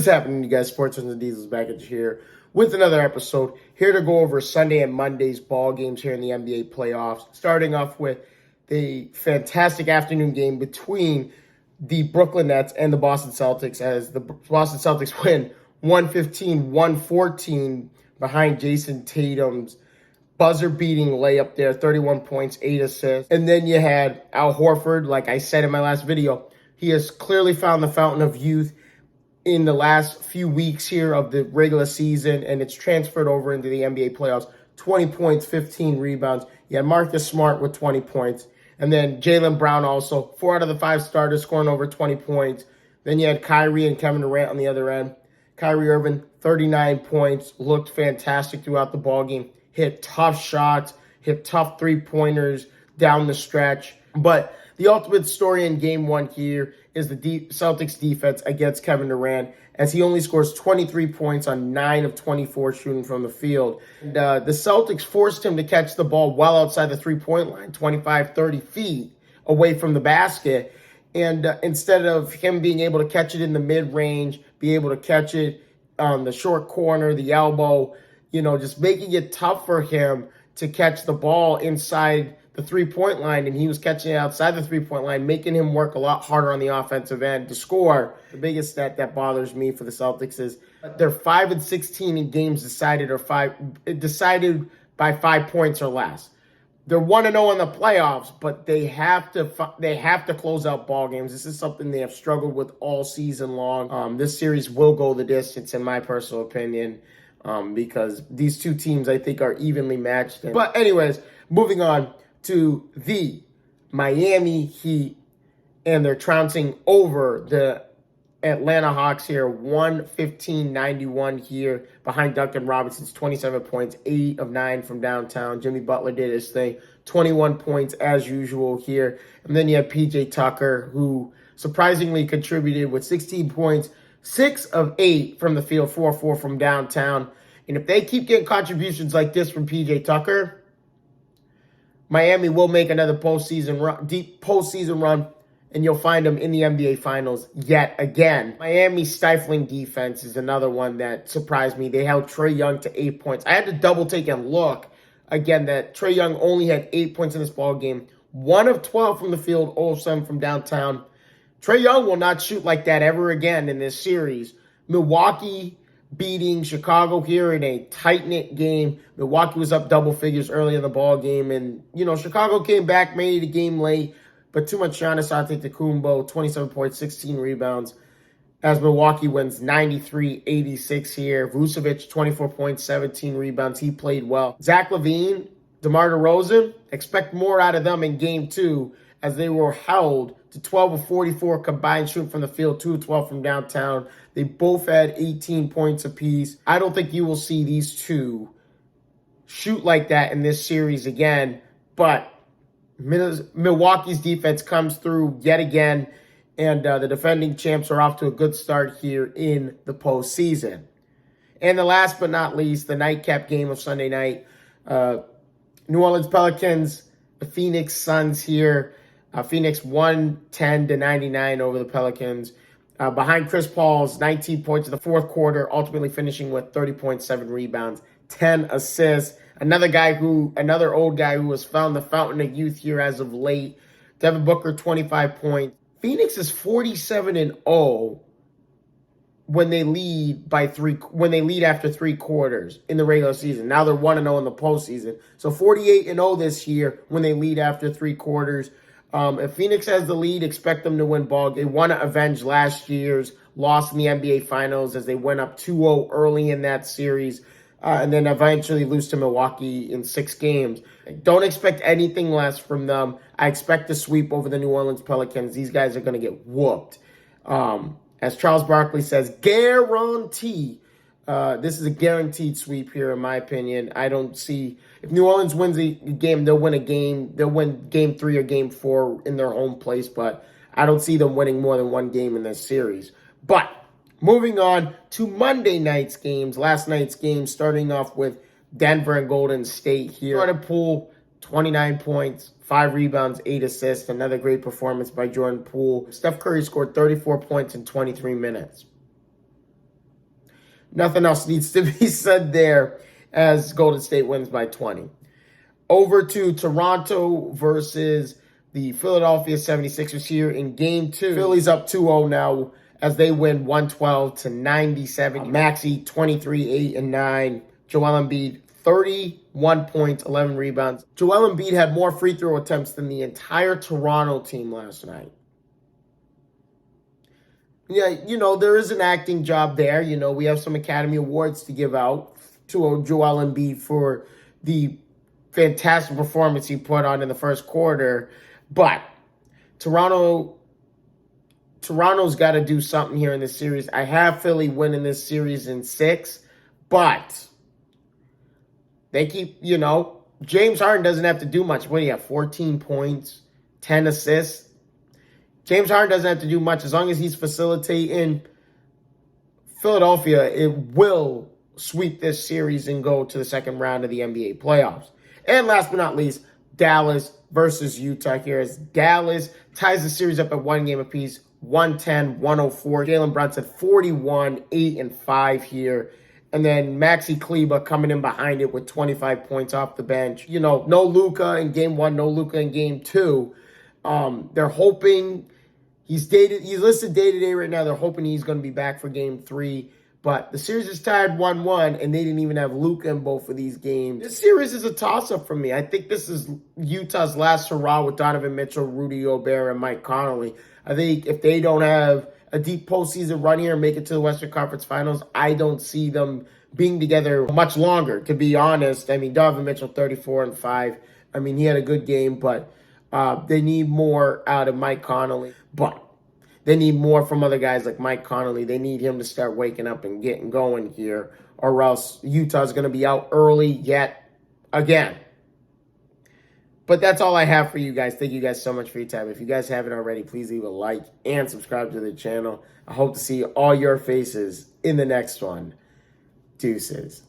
What is happening, you guys? Sports and the Diesels back at you here with another episode. Here to go over Sunday and Monday's ball games here in the NBA playoffs. Starting off with the fantastic afternoon game between the Brooklyn Nets and the Boston Celtics, as the Boston Celtics win 115-114 behind Jason Tatum's buzzer-beating layup there, 31 points, 8 assists. And then you had Al Horford, like I said in my last video. He has clearly found the fountain of youth in the last few weeks here of the regular season, and it's transferred over into the NBA playoffs. 20 points, 15 rebounds. You had Marcus Smart with 20 points. And then Jaylen Brown also, 4 out of the 5 starters scoring over 20 points. Then you had Kyrie and Kevin Durant on the other end. Kyrie Irving, 39 points, looked fantastic throughout the ballgame. Hit tough shots, hit tough three-pointers down the stretch. But the ultimate story in Game 1 here is the Celtics defense against Kevin Durant, as he only scores 23 points on 9 of 24 shooting from the field. And, the Celtics forced him to catch the ball well outside the three-point line, 25, 30 feet away from the basket. And instead of him being able to catch it in the mid-range, be able to catch it on the short corner, the elbow, just making it tough for him to catch the ball inside the three-point line, and he was catching it outside the three-point line, making him work a lot harder on the offensive end to score. The biggest stat that bothers me for the Celtics is they're 5-16 in games decided by 5 points or less. They're 1-0 in the playoffs, but they have to close out ball games. This is something they have struggled with all season long. This series will go the distance, in my personal opinion, because these two teams, I think, are evenly matched. But anyways, moving on to the Miami Heat, and they're trouncing over the Atlanta Hawks here, 115-91 here behind Duncan Robinson's 27 points, 8 of 9 from downtown. Jimmy Butler did his thing, 21 points as usual here. And then you have PJ Tucker, who surprisingly contributed with 16 points, 6 of 8 from the field, 4-4 from downtown. And if they keep getting contributions like this from PJ Tucker, Miami will make another deep postseason run, and you'll find them in the NBA Finals yet again. Miami's stifling defense is another one that surprised me. They held Trae Young to 8 points. I had to double take and look again that Trae Young only had 8 points in this ball game. 1 of 12 from the field, 0 of 7 from downtown. Trae Young will not shoot like that ever again in this series. Milwaukee beating Chicago here in a tight-knit game. Milwaukee was up double figures early in the ball game, and Chicago came back, made a game late, but too much Giannis Antetokounmpo, 27 points, 16 rebounds, as Milwaukee wins 93-86 here. Vucevic, 24 points, 17 rebounds. He played well. Zach LaVine, DeMar DeRozan, expect more out of them in Game 2, as they were held to 12 of 44 combined shooting from the field, 2 of 12 from downtown. They both had 18 points apiece. I don't think you will see these two shoot like that in this series again, but Milwaukee's defense comes through yet again, and the defending champs are off to a good start here in the postseason. And the last but not least, the nightcap game of Sunday night, New Orleans Pelicans, the Phoenix Suns here. Phoenix 110-99 over the Pelicans. Behind Chris Paul's 19 points in the fourth quarter, ultimately finishing with 30.7 rebounds, 10 assists. Another old guy who has found the fountain of youth here as of late. Devin Booker, 25 points. Phoenix is 47-0 when they lead after 3 quarters in the regular season. Now they're 1-0 in the postseason. So 48-0 this year when they lead after 3 quarters. If Phoenix has the lead, expect them to win ball. They want to avenge last year's loss in the NBA Finals, as they went up 2-0 early in that series, and then eventually lose to Milwaukee in 6 games. Don't expect anything less from them. I expect a sweep over the New Orleans Pelicans. These guys are going to get whooped. As Charles Barkley says, guarantee. This is a guaranteed sweep here, in my opinion. I don't see, if New Orleans wins a game, they'll win a game. They'll win Game 3 or Game 4 in their home place, but I don't see them winning more than 1 game in this series. But moving on to Monday night's games, last night's games, starting off with Denver and Golden State here. Jordan Poole, 29 points, 5 rebounds, 8 assists. Another great performance by Jordan Poole. Steph Curry scored 34 points in 23 minutes. Nothing else needs to be said there as Golden State wins by 20. Over to Toronto versus the Philadelphia 76ers here in Game 2. Philly's up 2-0 now as they win 112-97. Maxey, 23, 8, and 9. Joel Embiid, 31 points, 11 rebounds. Joel Embiid had more free throw attempts than the entire Toronto team last night. Yeah, there is an acting job there. We have some Academy Awards to give out to Joel Embiid for the fantastic performance he put on in the first quarter. But Toronto's got to do something here in this series. I have Philly winning this series in 6, but they keep, James Harden doesn't have to do much. What do you have, 14 points, 10 assists? James Harden doesn't have to do much. As long as he's facilitating Philadelphia, it will sweep this series and go to the second round of the NBA playoffs. And last but not least, Dallas versus Utah here as Dallas ties the series up at 1 game apiece, 110-104. Jalen Brunson, 41, 8, and 5 here. And then Maxi Kleber coming in behind it with 25 points off the bench. No Luka in Game 1, no Luka in Game 2. They're hoping he's listed day-to-day right now. They're hoping he's going to be back for Game 3. But the series is tied 1-1, and they didn't even have Luka in both of these games. This series is a toss-up for me. I think this is Utah's last hurrah with Donovan Mitchell, Rudy Gobert, and Mike Conley. I think if they don't have a deep postseason run here and make it to the Western Conference Finals, I don't see them being together much longer, to be honest. I mean, Donovan Mitchell, 34 and 5. I mean, he had a good game, but they need more out of Mike Conley. But they need more from other guys like Mike Conley. They need him to start waking up and getting going here, or else Utah's going to be out early yet again. But that's all I have for you guys. Thank you guys so much for your time. If you guys haven't already, please leave a like and subscribe to the channel. I hope to see all your faces in the next one. Deuces.